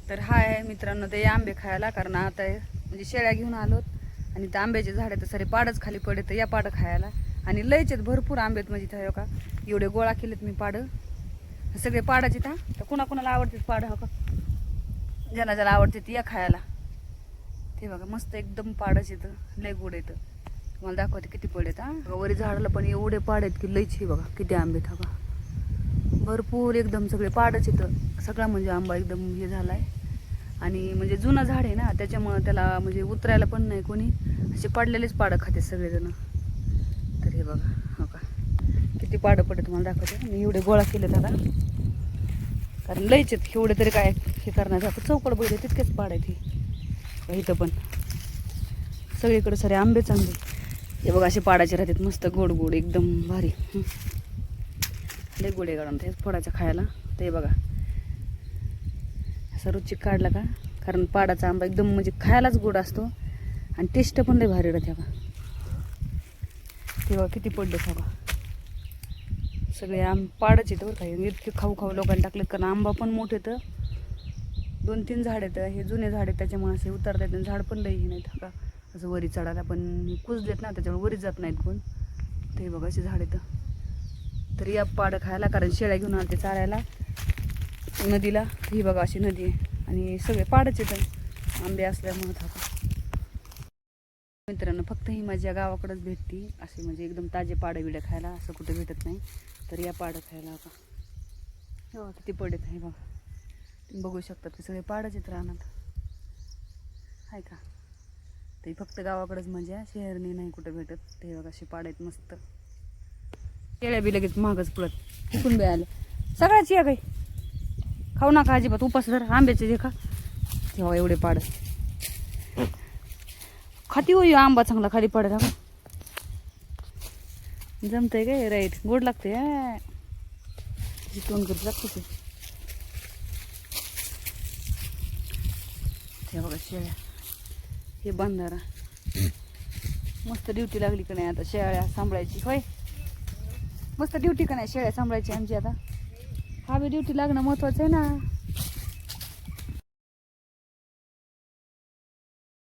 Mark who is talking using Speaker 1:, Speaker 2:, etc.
Speaker 1: तर हाय मित्रांनो, ते आंबे खायला, कारण आता म्हणजे शेळ्या घेऊन आलोत आणि ते आंब्याचे झाड तर सारे पाडच खाली पडे, तर या पाड खायला. आणि लयचेत भरपूर आंबेत, म्हणजे त्या का एवढे गोळा केलेत मी पाड, सगळे पाडाचे. तर कुणाकुणाला आवडतात पाड, हो का, ज्याला ज्याला आवडते ती या खायला. ते बघा मस्त एकदम पाडच येतं, लय गोड येतं. तुम्हाला दाखवते किती पडेत. वरी झाडाला पण एवढे पाड आहेत की लयच. हे बघा किती आंबे आहेत, बघा भरपूर एकदम सगळे पाडच येतं. सगळा म्हणजे आंबा एकदम हे झालाय. आणि म्हणजे जुनं झाड आहे ना, त्याच्यामुळं त्याला म्हणजे उतरायला पण नाही कोणी, असे पडलेलेच पाडं खाते सगळेजण. तर हे बघा, हो का किती पाडं पडे तुम्हाला दाखवते. मी एवढे गोळा केले आता, कारण लयच आहेत एवढे, तरी काय हे करण्याचं. चौकड बघितले तितकेच पाड आहेत हे. इथं पण सगळीकडे सारे आंबेच आंबे. हे बघा असे पाडाचे राहतात, मस्त गोड गोड एकदम भारी. लय गोडे काढून तेच फोडायचं खायला. ते बघा असं रुचिक काढला का, कारण पाडाचा आंबा एकदम म्हणजे खायलाच गोड असतो आणि टेस्ट पण लय भारी राहते. बघा तेव्हा किती पडले बघा, सगळे पाडच येतं बरं का. इतके खाऊ खाऊ लोकांनी टाकलेत, कारण आंबा पण मोठे तर 2-3 झाड आहेत. हे जुने झाड आहेत त्याच्यामुळे असे उतरतात. आणि झाड पण लई नाहीत का, असं वरी चढायला पण कुस देत ना, त्याच्यामुळे वरी जात नाहीत कोण. ते बघा असे झाड येतं. तर या पाडं खायला, कारण शेळ्या घेऊन आले ते चारायला नदीला. ही बघा अशी नदी आहे आणि सगळे पाडच येतं आंबे असल्यामुळे. मित्रांनो, फक्त ही माझ्या गावाकडेच भेटती असे, म्हणजे एकदम ताजे पाडं बिडं खायला, असं कुठे भेटत नाही. तर या पाडं खायला का हो किती पडत आहे बघा, तुम्ही बघू शकता. ते सगळे पाडच येत राहणार आहे का. ते फक्त गावाकडेच म्हणजे, शहरने नाही कुठं भेटत. ते बघा असे पाड आहेत मस्त. केळ्या बी लगेच महागच पडत, टिकून बी आलं सगळ्याच. या काही खाऊ नका अजिबात, उपास धर आंब्याचे जे खा. तेव्हा एवढे पाड खाती होई. आंबा चांगला खाली पडत हा, जमतंय काय. राईट, गोड लागते. तोंड करत लागते ते बघा शेळ्या. हे बांधारा मस्त ड्युटी लागली का नाही आता शेळ्या सांभाळायची. होय मस्त ड्युटी का नाही शेळ्या सांभाळायची आमची आता. हा बी ड्युटी लागणं महत्वाचं आहे ना.